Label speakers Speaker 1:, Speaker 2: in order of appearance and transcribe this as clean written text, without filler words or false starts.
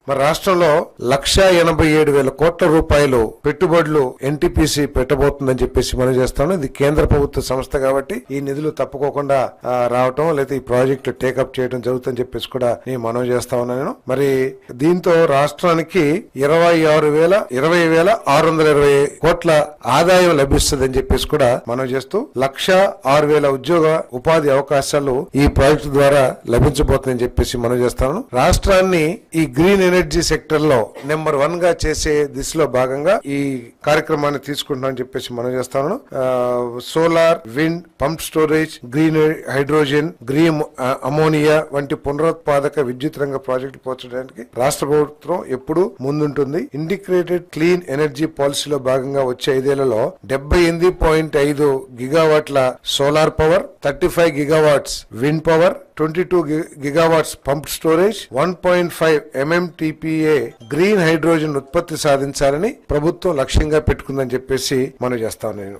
Speaker 1: మరి రాష్ట్రంలో 1,87,000 కోట్ల రూపాయలు పెట్టుబడులు ఎన్టీపీసీ పెట్టబోతుందని చెప్పేసి మనం చేస్తాను. ఇది కేంద్ర ప్రభుత్వ సంస్థ కాబట్టి ఈ నిధులు తప్పుకోకుండా రావటం లేదా ఈ ప్రాజెక్టు టేకప్ చేయడం జరుగుతుందని చెప్పేసి కూడా నేను మనవి చేస్తా ఉన్నాను. మరి దీంతో రాష్ట్రానికి 20,620 కోట్ల ఆదాయం లభిస్తుందని చెప్పేసి కూడా మనం చేస్తూ 1,06,000 ఉద్యోగ ఉపాధి అవకాశాలు ఈ ప్రాజెక్టు ద్వారా లభించబోతుందని చెప్పేసి మనం చేస్తాను. రాష్ట్రాన్ని ఈ గ్రీన్ ఎనర్జీ సెక్టర్ లో నెంబర్ 1 గా చేసే దిశలో భాగంగా ఈ కార్యక్రమాన్ని తీసుకుంటామని చెప్పేసి మనం చేస్తాను. Solar, wind, pump storage, green hydrogen, green ammonia వంటి పునరుత్పాదక విద్యుత్ రంగ ప్రాజెక్టులు పోర్చడానికి రాష్ట్ర ప్రభుత్వం ఎప్పుడు ముందుంటుంది. ఇంటిగ్రేటెడ్ క్లీన్ ఎనర్జీ పాలసీలో భాగంగా వచ్చే 5 ఏళ్లలో 78.5 గిగావాట్ల solar power, 35 gigawatts wind power, 22 gigawatts pump storage, 1.5 MMTPA green hydrogen ఉత్పత్తి సాధించాలని ప్రభుత్వం లక్ష్యంగా పెట్టుకుందని చెప్పేసి మనం చేస్తాను నేను.